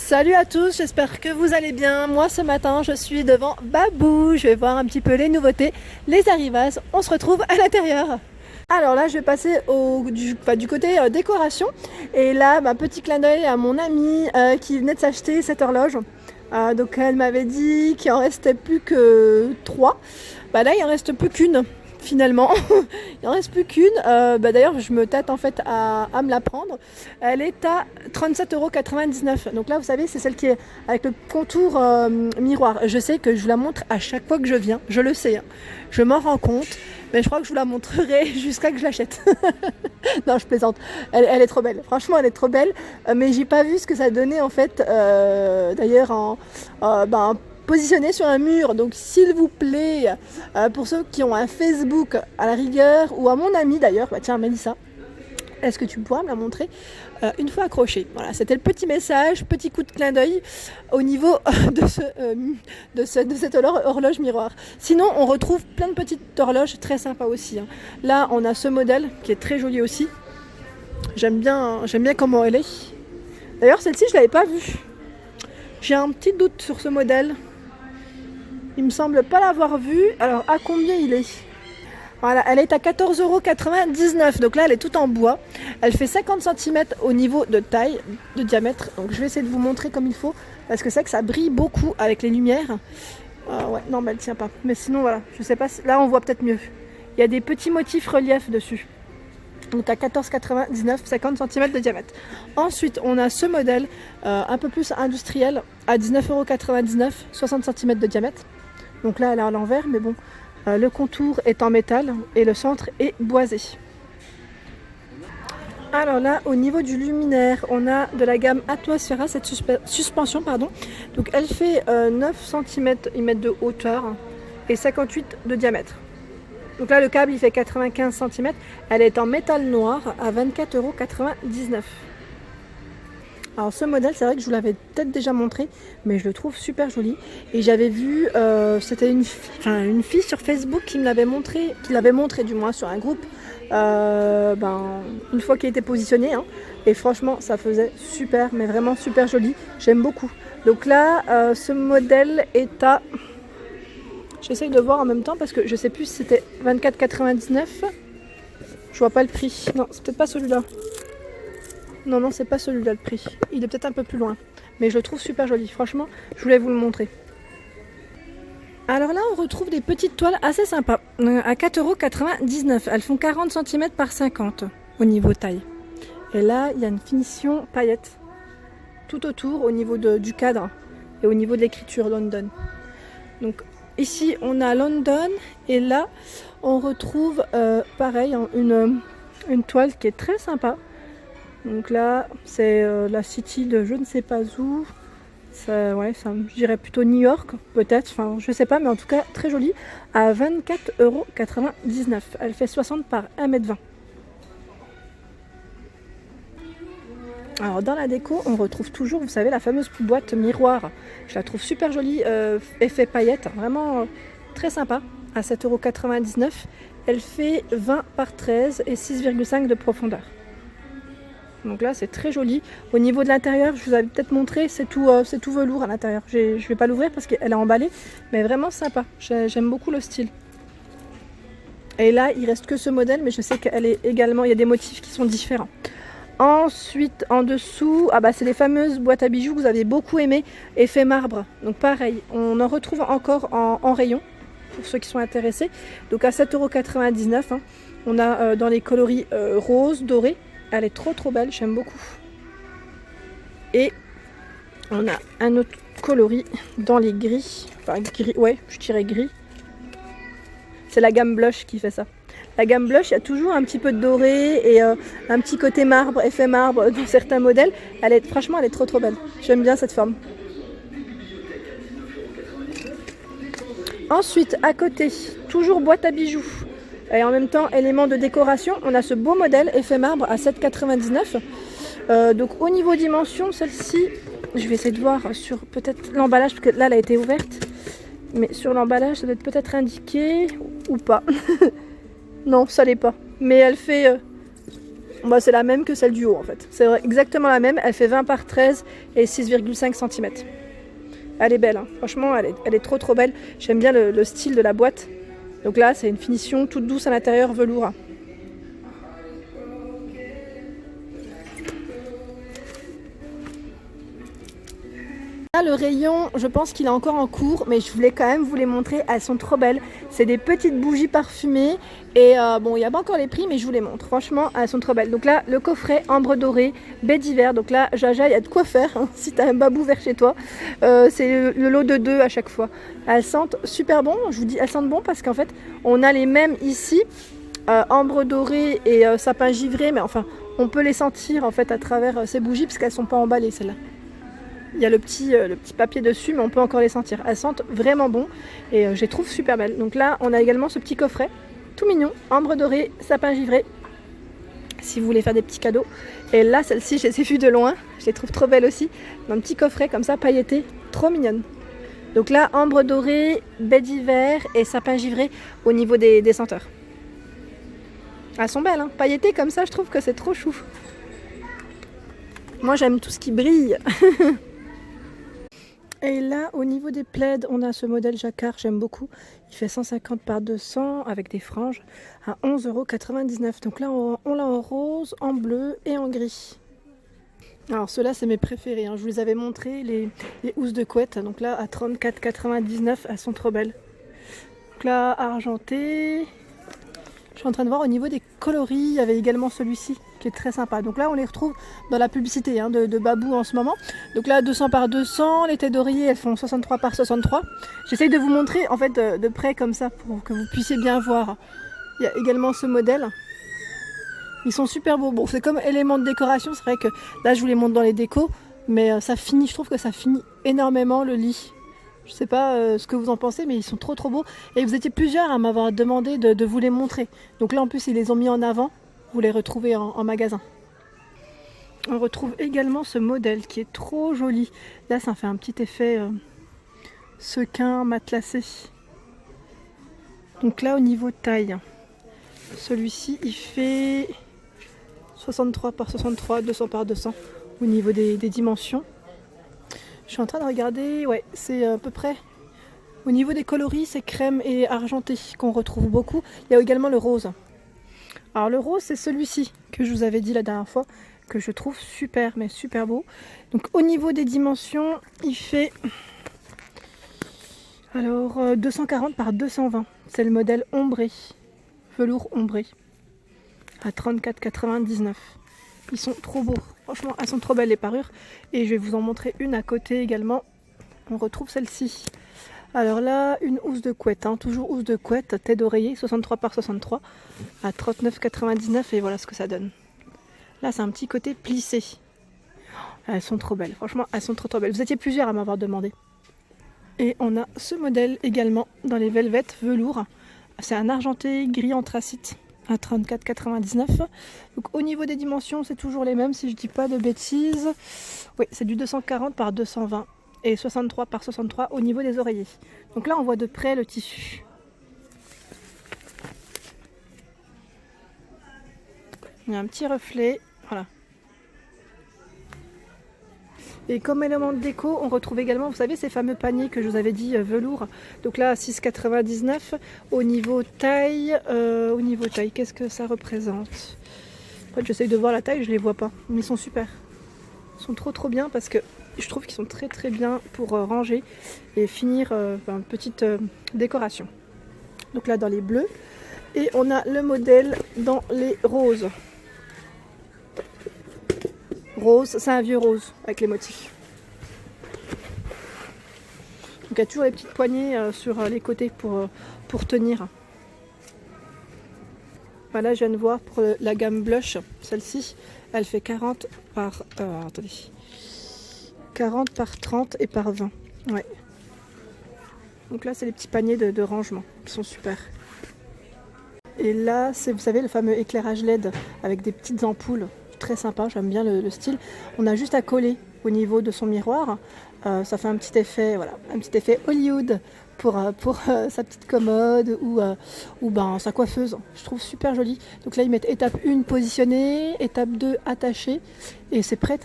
Salut à tous, j'espère que vous allez bien. Moi ce matin je suis devant Babou, je vais voir un petit peu les nouveautés, les arrivages, on se retrouve à l'intérieur. Alors là je vais passer du côté décoration et là petit clin d'œil à mon amie qui venait de s'acheter cette horloge. Donc elle m'avait dit qu'il en restait plus que 3. Là il en reste plus qu'une. Finalement, il en reste plus qu'une. D'ailleurs, je me tâte en fait à me la prendre. Elle est à 37,99 €. Donc là, vous savez, c'est celle qui est avec le contour miroir. Je sais que je vous la montre à chaque fois que je viens. Je le sais, hein. Je m'en rends compte. Mais je crois que je vous la montrerai jusqu'à que je l'achète. Non, je plaisante. Elle est trop belle. Franchement, elle est trop belle. Mais j'ai pas vu ce que ça donnait en fait. D'ailleurs, positionné sur un mur. Donc s'il vous plaît, pour ceux qui ont un Facebook à la rigueur, ou à mon ami d'ailleurs, tiens Mélissa, est-ce que tu pourras me la montrer une fois accrochée? Voilà, c'était le petit message, petit coup de clin d'œil au niveau de cette horloge miroir. Sinon, on retrouve plein de petites horloges très sympas aussi, hein. Là, on a ce modèle qui est très joli aussi. J'aime bien comment elle est. D'ailleurs, celle-ci, je l'avais pas vue. J'ai un petit doute sur ce modèle. Il me semble pas l'avoir vue. Alors, à combien il est? Voilà, elle est à 14,99 €. Donc là, elle est toute en bois. Elle fait 50 cm au niveau de taille, de diamètre. Donc je vais essayer de vous montrer comme il faut. Parce que c'est vrai que ça brille beaucoup avec les lumières. Ouais, non, mais elle tient pas. Mais sinon, voilà, je sais pas. Là, on voit peut-être mieux. Il y a des petits motifs reliefs dessus. Donc à 14,99 €, 50 cm de diamètre. Ensuite, on a ce modèle un peu plus industriel à 19,99 €, 60 cm de diamètre. Donc là, elle est à l'envers, mais bon, le contour est en métal et le centre est boisé. Alors là, au niveau du luminaire, on a de la gamme Atmosphera, cette suspension, pardon. Donc elle fait 9 cm de hauteur et 58 de diamètre. Donc là, le câble, il fait 95 cm. Elle est en métal noir à 24,99 €. Alors ce modèle, c'est vrai que je vous l'avais peut-être déjà montré, mais je le trouve super joli. Et j'avais vu, c'était une fille sur Facebook qui l'avait montré du moins sur un groupe, une fois qu'il était positionné, hein. Et franchement, ça faisait super, mais vraiment super joli. J'aime beaucoup. Donc là, ce modèle est à... J'essaye de voir en même temps parce que je sais plus si c'était 24,99 €. Je vois pas le prix. Non, c'est peut-être pas celui-là. Non, c'est pas celui-là le prix. Il est peut-être un peu plus loin. Mais je le trouve super joli. Franchement, je voulais vous le montrer. Alors là, on retrouve des petites toiles assez sympas. À 4,99 €. Elles font 40 cm par 50 au niveau taille. Et là, il y a une finition paillette tout autour au niveau du cadre et au niveau de l'écriture London. Donc ici, on a London. Et là, on retrouve pareil, une toile qui est très sympa. Donc là, c'est la City de je ne sais pas où. Ça, je dirais plutôt New York, peut-être. Enfin, je sais pas, mais en tout cas, très jolie. À 24,99 €. Elle fait 60 par 1,20 m. Alors, dans la déco, on retrouve toujours, vous savez, la fameuse boîte miroir. Je la trouve super jolie, effet paillette. Vraiment très sympa. À 7,99 €. Elle fait 20 par 13 et 6,5 de profondeur. Donc là, c'est très joli. Au niveau de l'intérieur, je vous avais peut-être montré, c'est tout velours à l'intérieur. Je ne vais pas l'ouvrir parce qu'elle est emballée, mais vraiment sympa. J'aime beaucoup le style. Et là, il reste que ce modèle, mais je sais qu'elle est également, il y a des motifs qui sont différents. Ensuite, en dessous, c'est les fameuses boîtes à bijoux que vous avez beaucoup aimé, effet marbre. Donc pareil, on en retrouve encore en rayon, pour ceux qui sont intéressés. Donc à 7,99 €, hein. On a dans les coloris rose, doré. Elle est trop belle, j'aime beaucoup. Et on a un autre coloris dans les gris. Enfin gris, ouais, je dirais gris. C'est la gamme blush qui fait ça. La gamme blush, il y a toujours un petit peu de doré et un petit côté marbre, effet marbre dans certains modèles. Franchement, elle est trop belle. J'aime bien cette forme. Ensuite, à côté, toujours boîte à bijoux. Et en même temps, élément de décoration, on a ce beau modèle effet marbre à 7,99 €. Donc au niveau dimension, celle-ci, je vais essayer de voir sur peut-être l'emballage, parce que là, elle a été ouverte. Mais sur l'emballage, ça doit être peut-être indiqué ou pas. Non, ça l'est pas. Mais elle fait Bah, c'est la même que celle du haut en fait. C'est exactement la même. Elle fait 20 par 13 et 6,5 cm. Elle est belle, hein. Franchement, elle est trop belle. J'aime bien le style de la boîte. Donc là, c'est une finition toute douce à l'intérieur, velours. Là, le rayon, je pense qu'il est encore en cours, mais je voulais quand même vous les montrer. Elles sont trop belles. C'est des petites bougies parfumées. Et bon, il n'y a pas encore les prix, mais je vous les montre. Franchement, elles sont trop belles. Donc là, le coffret ambre doré, baie d'hiver. Donc là, Jaja, il y a de quoi faire hein, si tu as un babou vert chez toi. C'est le lot de 2 à chaque fois. Elles sentent super bon. Je vous dis, elles sentent bon parce qu'en fait, on a les mêmes ici. Ambre doré et sapin givré. Mais enfin, on peut les sentir en fait à travers ces bougies parce qu'elles ne sont pas emballées, celles-là. Il y a le petit papier dessus, mais on peut encore les sentir. Elles sentent vraiment bon et je les trouve super belles. Donc là, on a également ce petit coffret, tout mignon, ambre doré, sapin givré, si vous voulez faire des petits cadeaux. Et là, celle-ci, je les ai vues de loin, je les trouve trop belles aussi. Dans un petit coffret comme ça, pailleté, trop mignonne. Donc là, ambre doré, baie d'hiver et sapin givré au niveau des senteurs. Elles sont belles, hein. Pailletées comme ça, je trouve que c'est trop chou. Moi, j'aime tout ce qui brille. Et là, au niveau des plaids, on a ce modèle jacquard, j'aime beaucoup. Il fait 150 par 200 avec des franges à 11,99 €. Donc là, on l'a en rose, en bleu et en gris. Alors ceux-là, c'est mes préférés, hein. Je vous les avais montrés, les housses de couette. Donc là, à 34,99 €, elles sont trop belles. Donc là, argenté. Je suis en train de voir au niveau des coloris, il y avait également celui-ci qui est très sympa. Donc là, on les retrouve dans la publicité hein, de Babou en ce moment. Donc là, 200 par 200, les têtes d'oreiller, elles font 63 par 63. J'essaye de vous montrer en fait de près comme ça pour que vous puissiez bien voir. Il y a également ce modèle. Ils sont super beaux. Bon, c'est comme élément de décoration. C'est vrai que là, je vous les montre dans les décos. Mais ça finit, je trouve que ça finit énormément le lit. Je sais pas ce que vous en pensez, mais ils sont trop beaux. Et vous étiez plusieurs à m'avoir demandé de vous les montrer. Donc là, en plus, ils les ont mis en avant. Vous les retrouvez en magasin. On retrouve également ce modèle qui est trop joli. Là, ça fait un petit effet sequin, matelassé. Donc là, au niveau taille, celui-ci, il fait 63 par 63, 200 par 200 au niveau des dimensions. Je suis en train de regarder, ouais, c'est à peu près. Au niveau des coloris, c'est crème et argenté qu'on retrouve beaucoup. Il y a également le rose. Alors le rose, c'est celui-ci que je vous avais dit la dernière fois, que je trouve super, mais super beau. Donc au niveau des dimensions, il fait alors 240 par 220. C'est le modèle ombré, velours ombré, à 34,99 €. Ils sont trop beaux. Franchement, elles sont trop belles les parures. Et je vais vous en montrer une à côté également. On retrouve celle-ci. Alors là, une housse de couette. Hein. Toujours housse de couette, tête d'oreiller, 63 par 63 à 39,99 €. Et voilà ce que ça donne. Là, c'est un petit côté plissé. Elles sont trop belles. Franchement, elles sont trop belles. Vous étiez plusieurs à m'avoir demandé. Et on a ce modèle également dans les velvets velours. C'est un argenté gris anthracite à 34,99 €. Donc au niveau des dimensions, c'est toujours les mêmes si je dis pas de bêtises. Oui, c'est du 240 par 220 et 63 par 63 au niveau des oreillers. Donc là, on voit de près le tissu. Il y a un petit reflet, voilà. Et comme élément de déco, on retrouve également, vous savez, ces fameux paniers que je vous avais dit velours. Donc là, 6,99 €. Au niveau taille, qu'est-ce que ça représente? En fait, j'essaye de voir la taille, je les vois pas. Mais ils sont super. Ils sont trop bien parce que je trouve qu'ils sont très bien pour ranger et finir une petite décoration. Donc là, dans les bleus. Et on a le modèle dans les roses. Rose, c'est un vieux rose avec les motifs. Donc il y a toujours les petites poignées sur les côtés pour tenir. Voilà, je viens de voir pour la gamme blush, celle-ci, elle fait 40 par 30 et par 20. Ouais. Donc là, c'est les petits paniers de rangement qui sont super. Et là, c'est, vous savez, le fameux éclairage LED avec des petites ampoules. Très sympa, j'aime bien le style. On a juste à coller au niveau de son miroir. Ça fait un petit effet, voilà, un petit effet Hollywood pour sa petite commode ou ben, sa coiffeuse. Je trouve super joli. Donc là, ils mettent étape 1 positionnée, étape 2 attachée et c'est prêt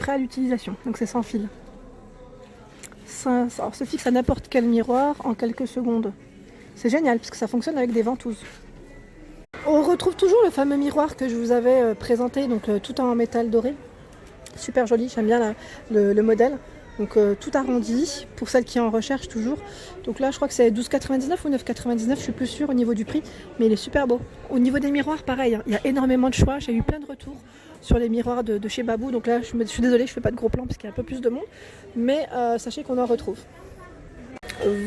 à l'utilisation. Donc c'est sans fil. Ça se fixe à n'importe quel miroir en quelques secondes. C'est génial puisque ça fonctionne avec des ventouses. On retrouve toujours le fameux miroir que je vous avais présenté, donc tout en métal doré. Super joli, j'aime bien le modèle. Donc tout arrondi, pour celles qui en recherchent toujours. Donc là je crois que c'est 12,99 ou 9,99, je suis plus sûre au niveau du prix, mais il est super beau. Au niveau des miroirs, pareil, hein, il y a énormément de choix, j'ai eu plein de retours sur les miroirs de chez Babou. Donc là je suis désolée, je fais pas de gros plans parce qu'il y a un peu plus de monde, mais sachez qu'on en retrouve.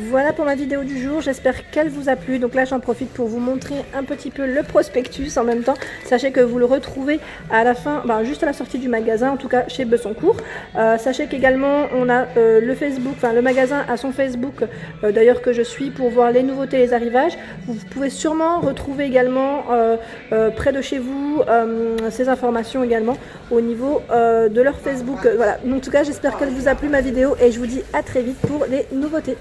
Voilà pour ma vidéo du jour, j'espère qu'elle vous a plu. Donc là j'en profite pour vous montrer un petit peu le prospectus en même temps. Sachez que vous le retrouvez à la fin, juste à la sortie du magasin, en tout cas chez Bessancourt. Sachez qu'également on a le Facebook, enfin le magasin a son Facebook d'ailleurs que je suis pour voir les nouveautés, les arrivages. Vous pouvez sûrement retrouver également près de chez vous ces informations également au niveau de leur Facebook. Voilà, en tout cas j'espère qu'elle vous a plu ma vidéo et je vous dis à très vite pour les nouveautés.